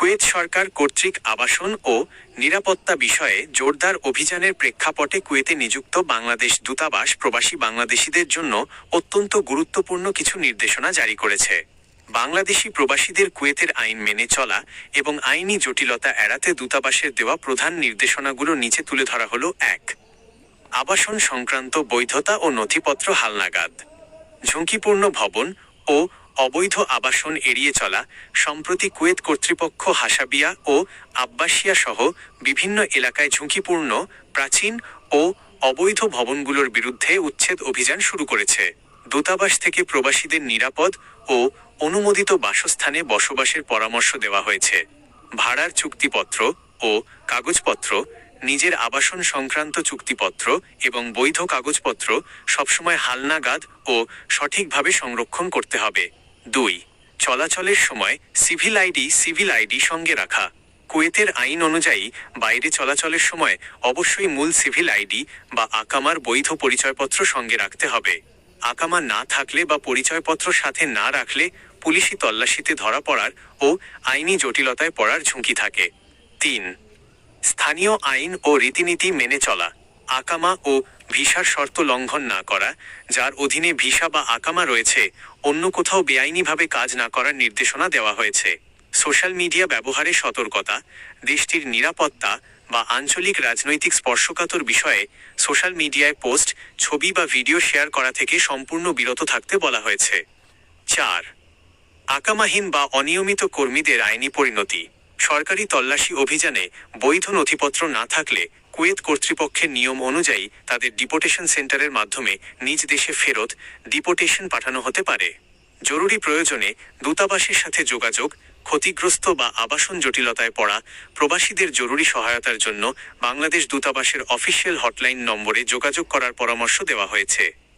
Kuwait সরকার কর্তৃক আবাসন ও নিরাপত্তা বিষয়ে জোরদার অভিযানের প্রেক্ষাপটে কুয়েতে নিযুক্ত বাংলাদেশ দূতাবাস প্রবাসী বাংলাদেশিদের জন্য অত্যন্ত গুরুত্বপূর্ণ কিছু নির্দেশনা জারি করেছে। বাংলাদেশি প্রবাসীদের কুয়েতের আইন মেনে চলা এবং আইনি জটিলতা এড়াতে দূতাবাসের দেওয়া প্রধান নির্দেশনাগুলো নিচে তুলে ধরা হলো। ১. আবাসন সংক্রান্ত বৈধতা ও নথিপত্র হালনাগাদ। ঝুঁকিপূর্ণ ভবন ও অবৈধ আবাসন এড়িয়ে চলা। সম্প্রতি কুয়েত কর্তৃপক্ষ হাসাবিয়া ও আব্বাসিয়া সহ বিভিন্ন এলাকায় ঝুঁকিপূর্ণ, প্রাচীন ও অবৈধ ভবনগুলোর বিরুদ্ধে উচ্ছেদ অভিযান শুরু করেছে। দূতাবাস থেকে প্রবাসীদের নিরাপদ ও অনুমোদিত বাসস্থানে বসবাসের পরামর্শ দেওয়া হয়েছে। ভাড়ার চুক্তিপত্র ও কাগজপত্র, নিজের আবাসন সংক্রান্ত চুক্তিপত্র এবং বৈধ কাগজপত্র সবসময় হালনাগাদ ও সঠিকভাবে সংরক্ষণ করতে হবে। ২. চলাচলের সময় সিভিল আইডি সঙ্গে রাখা। কুয়েতের আইন অনুযায়ী বাইরে চলাচলের সময় অবশ্যই মূল সিভিল আইডি বা আকামার বৈধ পরিচয়পত্র সঙ্গে রাখতে হবে। আকামা না থাকলে বা পরিচয়পত্র সাথে না রাখলে পুলিশি তল্লাশিতে ধরা পড়ার ও আইনি জটিলতায় পড়ার ঝুঁকি থাকে। ৩. স্থানীয় আইন ও রীতিনীতি মেনে চলা। আকামা ও ভিসার শর্ত লঙ্ঘন না করা। যার অধীনে ভিসা বা আকামা রয়েছে, অন্য কোথাও বেআইনিভাবে কাজ না করার নির্দেশনা দেওয়া হয়েছে। সোশ্যাল মিডিয়া ব্যবহারে সতর্কতা। দেশটির নিরাপত্তা বা আঞ্চলিক রাজনৈতিক স্পর্শকাতর বিষয়ে সোশ্যাল মিডিয়ায় পোস্ট, ছবি বা ভিডিও শেয়ার করা থেকে সম্পূর্ণ বিরত থাকতে বলা হয়েছে। ৪. আকামাহীন বা অনিয়মিত কর্মীদের আইনি পরিণতি। সরকারি তল্লাশি অভিযানে বৈধ নথিপত্র না থাকলে কুয়েত কর্তৃপক্ষের নিয়ম অনুযায়ী তাদের ডিপোর্টেশন সেন্টারের মাধ্যমে নিজ দেশে ফেরত ডিপোর্টেশন পাঠানো হতে পারে। জরুরি প্রয়োজনে দূতাবাসের সাথে যোগাযোগ। ক্ষতিগ্রস্ত বা আবাসন জটিলতায় পড়া প্রবাসীদের জরুরি সহায়তার জন্য বাংলাদেশ দূতাবাসের অফিসিয়াল হটলাইন নম্বরে যোগাযোগ করার পরামর্শ দেওয়া হয়েছে।